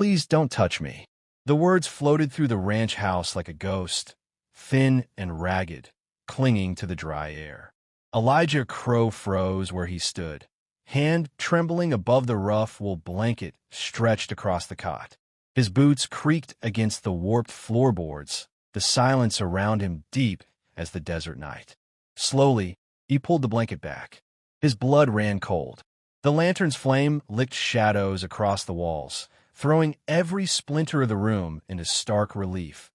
Please don't touch me." The words floated through the ranch house like a ghost, thin and ragged, clinging to the dry air. Elijah Crow froze where he stood, hand trembling above the rough wool blanket stretched across the cot. His boots creaked against the warped floorboards, the silence around him deep as the desert night. Slowly, he pulled the blanket back. His blood ran cold. The lantern's flame licked shadows across the walls, throwing every splinter of the room into stark relief.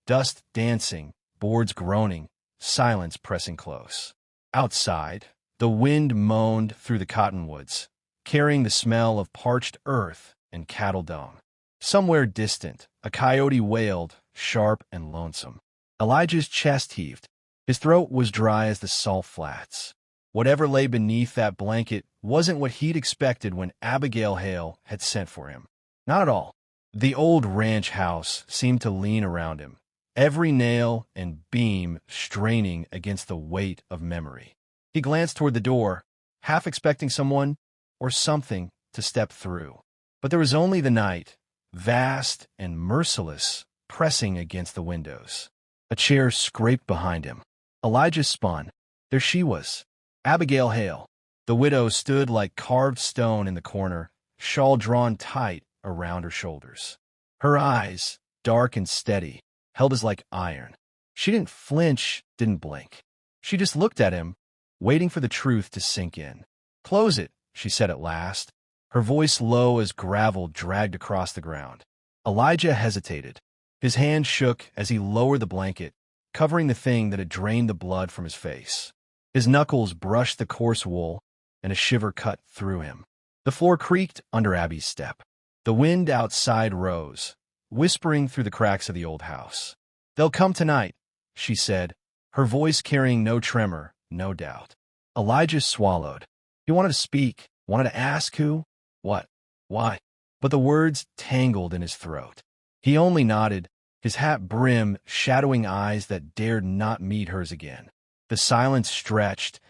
Dust dancing, boards groaning, silence pressing close. Outside, the wind moaned through the cottonwoods, carrying the smell of parched earth and cattle dung. Somewhere distant, a coyote wailed, sharp and lonesome. Elijah's chest heaved. His throat was dry as the salt flats. Whatever lay beneath that blanket wasn't what he'd expected when Abigail Hale had sent for him. Not at all. The old ranch house seemed to lean around him, every nail and beam straining against the weight of memory. He glanced toward the door, half expecting someone or something to step through. But there was only the night, vast and merciless, pressing against the windows. A chair scraped behind him. Elijah spun. There she was, Abigail Hale. The widow stood like carved stone in the corner, shawl drawn tight around her shoulders. Her eyes, dark and steady, held as like iron. She didn't flinch, didn't blink. She just looked at him, waiting for the truth to sink in. "Close it," she said at last, her voice low as gravel dragged across the ground. Elijah hesitated. His hand shook as he lowered the blanket, covering the thing that had drained the blood from his face. His knuckles brushed the coarse wool, and a shiver cut through him. The floor creaked under Abby's step. The wind outside rose, whispering through the cracks of the old house. "They'll come tonight," she said, her voice carrying no tremor, no doubt. Elijah swallowed. He wanted to speak, wanted to ask who, what, why, but the words tangled in his throat. He only nodded, his hat brim shadowing eyes that dared not meet hers again. The silence stretched,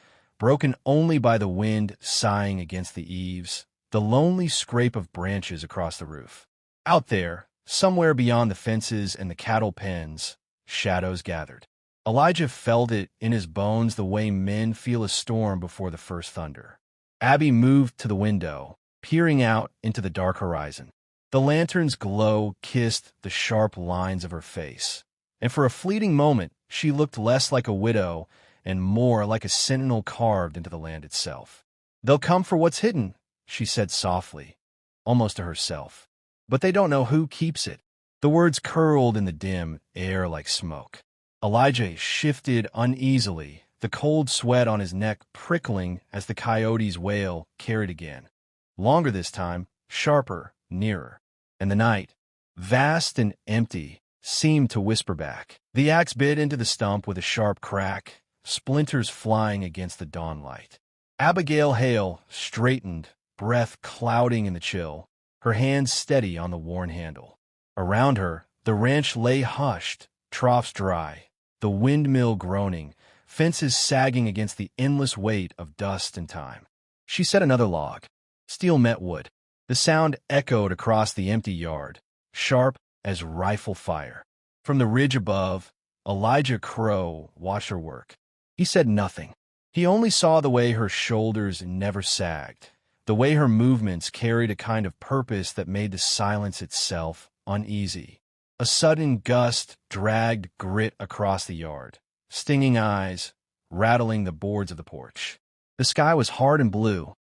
broken only by the wind sighing against the eaves, the lonely scrape of branches across the roof. Out there, somewhere beyond the fences and the cattle pens, shadows gathered. Elijah felt it in his bones the way men feel a storm before the first thunder. Abby moved to the window, peering out into the dark horizon. The lantern's glow kissed the sharp lines of her face, and for a fleeting moment she looked less like a widow and more like a sentinel carved into the land itself. "They'll come for what's hidden," she said softly, almost to herself. "But they don't know who keeps it." The words curled in the dim air like smoke. Elijah shifted uneasily, the cold sweat on his neck prickling as the coyote's wail carried again. Longer this time, sharper, nearer. And the night, vast and empty, seemed to whisper back. The axe bit into the stump with a sharp crack, splinters flying against the dawn light. Abigail Hale straightened, breath clouding in the chill, her hands steady on the worn handle. Around her, the ranch lay hushed, troughs dry, the windmill groaning, fences sagging against the endless weight of dust and time. She set another log. Steel met wood. The sound echoed across the empty yard, sharp as rifle fire. From the ridge above, Elijah Crow watched her work. He said nothing. He only saw the way her shoulders never sagged, the way her movements carried a kind of purpose that made the silence itself uneasy. A sudden gust dragged grit across the yard, stinging eyes, rattling the boards of the porch. The sky was hard and blue,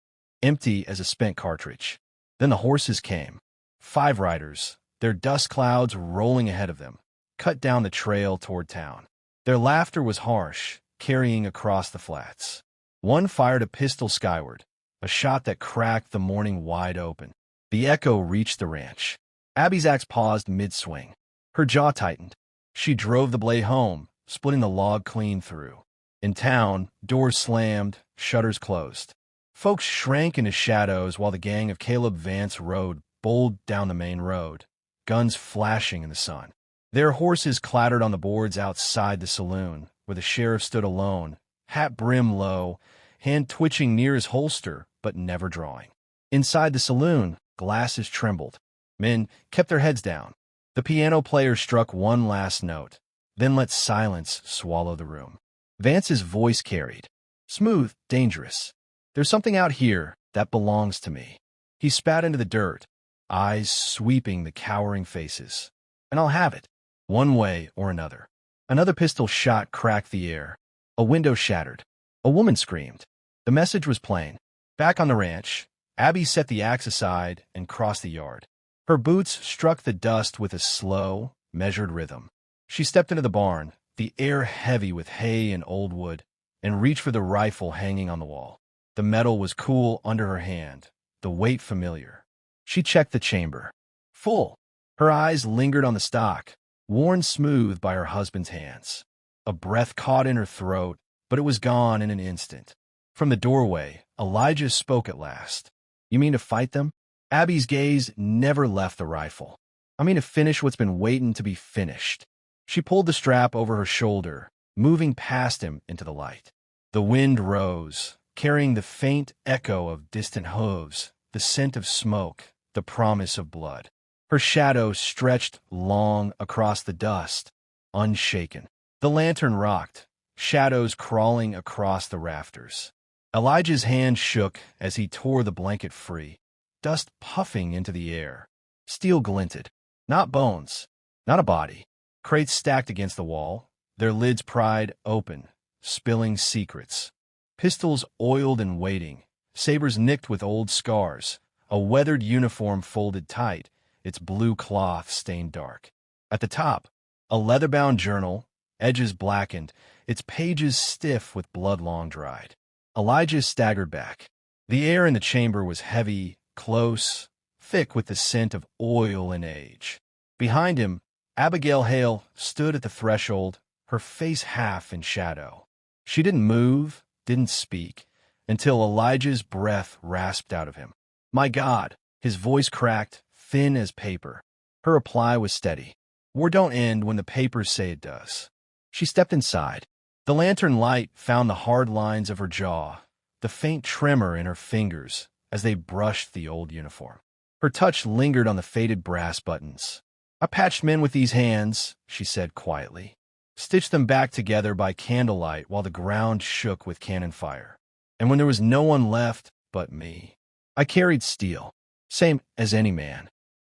empty as a spent cartridge. Then the horses came. 5 riders, their dust clouds rolling ahead of them, cut down the trail toward town. Their laughter was harsh, carrying across the flats. One fired a pistol skyward, a shot that cracked the morning wide open. The echo reached the ranch. Abby's axe paused mid-swing. Her jaw tightened. She drove the blade home, splitting the log clean through. In town, doors slammed, shutters closed. Folks shrank into shadows while the gang of Caleb Vance rode bowled down the main road, guns flashing in the sun. Their horses clattered on the boards outside the saloon, where the sheriff stood alone, hat brim low, hand twitching near his holster, but never drawing. Inside the saloon, glasses trembled. Men kept their heads down. The piano player struck one last note, then let silence swallow the room. Vance's voice carried. Smooth, dangerous. There's something out here that belongs to me. He spat into the dirt, eyes sweeping the cowering faces. And I'll have it, one way or another. Another pistol shot cracked the air. A window shattered. A woman screamed. The message was plain. Back on the ranch, Abby set the axe aside and crossed the yard. Her boots struck the dust with a slow, measured rhythm. She stepped into the barn, the air heavy with hay and old wood, and reached for the rifle hanging on the wall. The metal was cool under her hand, the weight familiar. She checked the chamber. Full. Her eyes lingered on the stock, worn smooth by her husband's hands. A breath caught in her throat, but it was gone in an instant. From the doorway, Elijah spoke at last. You mean to fight them? Abby's gaze never left the rifle. I mean to finish what's been waiting to be finished. She pulled the strap over her shoulder, moving past him into the light. The wind rose, carrying the faint echo of distant hooves, the scent of smoke, the promise of blood. Her shadow stretched long across the dust, unshaken. The lantern rocked, shadows crawling across the rafters. Elijah's hand shook as he tore the blanket free, dust puffing into the air. Steel glinted. Not bones, not a body. Crates stacked against the wall, their lids pried open, spilling secrets. Pistols oiled and waiting, sabers nicked with old scars, a weathered uniform folded tight, its blue cloth stained dark. At the top, a leather-bound journal, edges blackened, its pages stiff with blood long dried. Elijah staggered back. The air in the chamber was heavy, close, thick with the scent of oil and age. Behind him, Abigail Hale stood at the threshold, her face half in shadow. She didn't move, didn't speak, until Elijah's breath rasped out of him. My God, his voice cracked, thin as paper. Her reply was steady. War don't end when the papers say it does. She stepped inside. The lantern light found the hard lines of her jaw, the faint tremor in her fingers as they brushed the old uniform. Her touch lingered on the faded brass buttons. I patched men with these hands, she said quietly. Stitched them back together by candlelight while the ground shook with cannon fire. And when there was no one left but me, I carried steel, same as any man.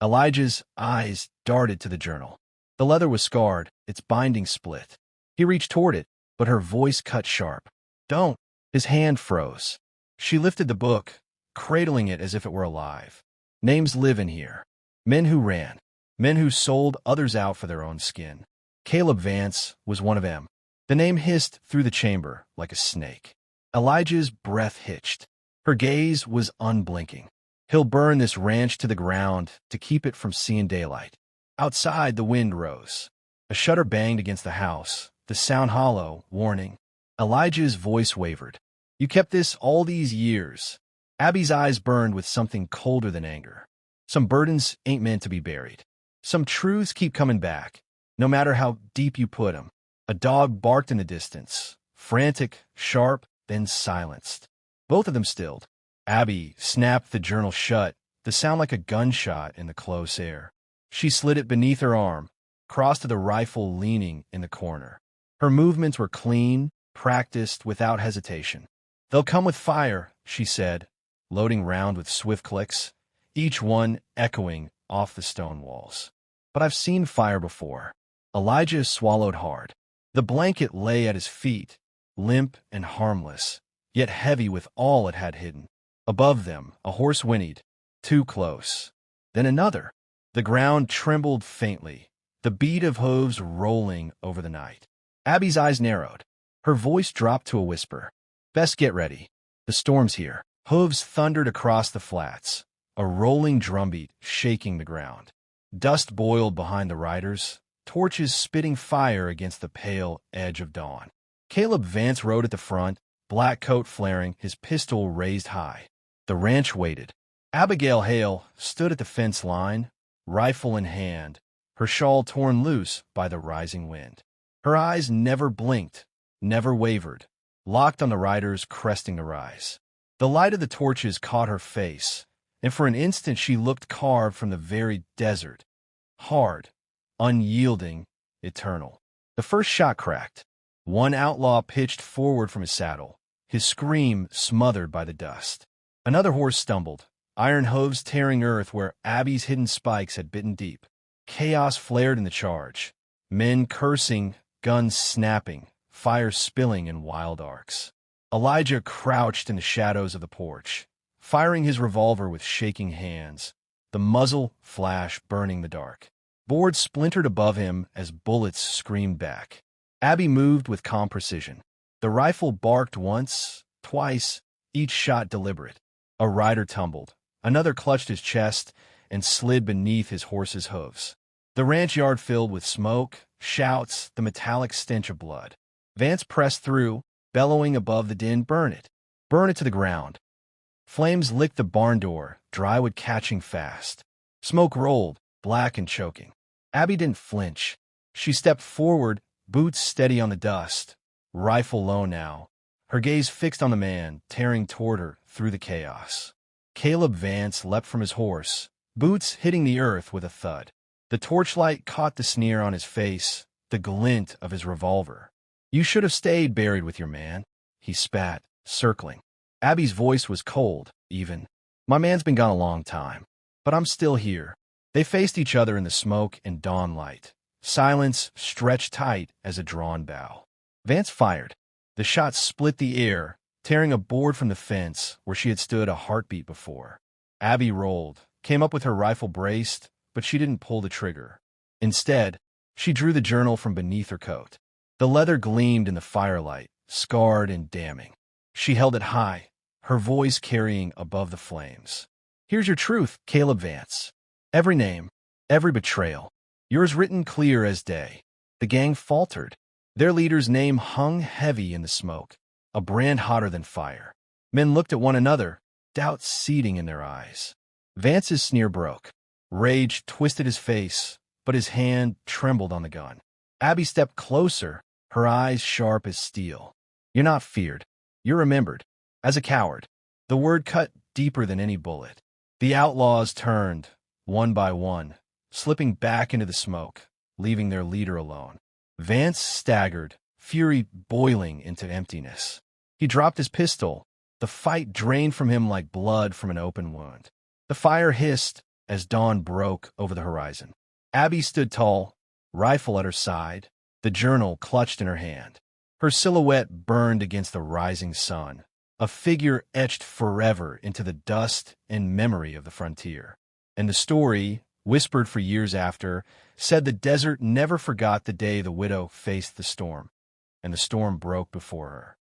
Elijah's eyes darted to the journal. The leather was scarred, its binding split. He reached toward it, but her voice cut sharp. Don't. His hand froze. She lifted the book, cradling it as if it were alive. Names live in here. Men who ran. Men who sold others out for their own skin. Caleb Vance was one of them. The name hissed through the chamber like a snake. Elijah's breath hitched. Her gaze was unblinking. He'll burn this ranch to the ground to keep it from seeing daylight. Outside, the wind rose. A shutter banged against the house, the sound hollow, warning. Elijah's voice wavered. You kept this all these years. Abby's eyes burned with something colder than anger. Some burdens ain't meant to be buried. Some truths keep coming back, no matter how deep you put 'em. A dog barked in the distance, frantic, sharp, then silenced. Both of them stilled. Abby snapped the journal shut, the sound like a gunshot in the close air. She slid it beneath her arm, crossed to the rifle leaning in the corner. Her movements were clean, practiced without hesitation. They'll come with fire, she said, loading round with swift clicks, each one echoing off the stone walls. But I've seen fire before. Elijah swallowed hard. The blanket lay at his feet, limp and harmless, yet heavy with all it had hidden. Above them, a horse whinnied, too close. Then another. The ground trembled faintly, the beat of hooves rolling over the night. Abby's eyes narrowed. Her voice dropped to a whisper. Best get ready. The storm's here. Hooves thundered across the flats, a rolling drumbeat shaking the ground. Dust boiled behind the riders, torches spitting fire against the pale edge of dawn. Caleb Vance rode at the front, black coat flaring, his pistol raised high. The ranch waited. Abigail Hale stood at the fence line, rifle in hand, her shawl torn loose by the rising wind. Her eyes never blinked, never wavered, locked on the riders cresting the rise. The light of the torches caught her face, and for an instant she looked carved from the very desert. Hard, unyielding, eternal. The first shot cracked. One outlaw pitched forward from his saddle, his scream smothered by the dust. Another horse stumbled, iron hooves tearing earth where Abby's hidden spikes had bitten deep. Chaos flared in the charge. Men cursing, guns snapping, fire spilling in wild arcs. Elijah crouched in the shadows of the porch, firing his revolver with shaking hands, the muzzle flash burning the dark. Boards splintered above him as bullets screamed back. Abby moved with calm precision. The rifle barked once, twice, each shot deliberate. A rider tumbled. Another clutched his chest and slid beneath his horse's hooves. The ranch yard filled with smoke, shouts, the metallic stench of blood. Vance pressed through, bellowing above the din, "Burn it! Burn it to the ground!" Flames licked the barn door, drywood catching fast. Smoke rolled, black and choking. Abby didn't flinch. She stepped forward, boots steady on the dust, rifle low now, her gaze fixed on the man tearing toward her through the chaos. Caleb Vance leapt from his horse, boots hitting the earth with a thud. The torchlight caught the sneer on his face, the glint of his revolver. "You should have stayed buried with your man," he spat, circling. Abby's voice was cold, even. "My man's been gone a long time, but I'm still here." They faced each other in the smoke and dawn light. Silence stretched tight as a drawn bow. Vance fired. The shot split the air, tearing a board from the fence where she had stood a heartbeat before. Abby rolled, came up with her rifle braced, but she didn't pull the trigger. Instead, she drew the journal from beneath her coat. The leather gleamed in the firelight, scarred and damning. She held it high, her voice carrying above the flames. "Here's your truth, Caleb Vance. Every name, every betrayal. Yours written clear as day." The gang faltered. Their leader's name hung heavy in the smoke, a brand hotter than fire. Men looked at one another, doubt seething in their eyes. Vance's sneer broke. Rage twisted his face, but his hand trembled on the gun. Abby stepped closer, her eyes sharp as steel. "You're not feared. You're remembered. As a coward." The word cut deeper than any bullet. The outlaws turned, one by one, slipping back into the smoke, leaving their leader alone. Vance staggered, fury boiling into emptiness. He dropped his pistol. The fight drained from him like blood from an open wound. The fire hissed as dawn broke over the horizon. Abby stood tall, rifle at her side, the journal clutched in her hand. Her silhouette burned against the rising sun, a figure etched forever into the dust and memory of the frontier. And the story, whispered for years after, said the desert never forgot the day the widow faced the storm, and the storm broke before her.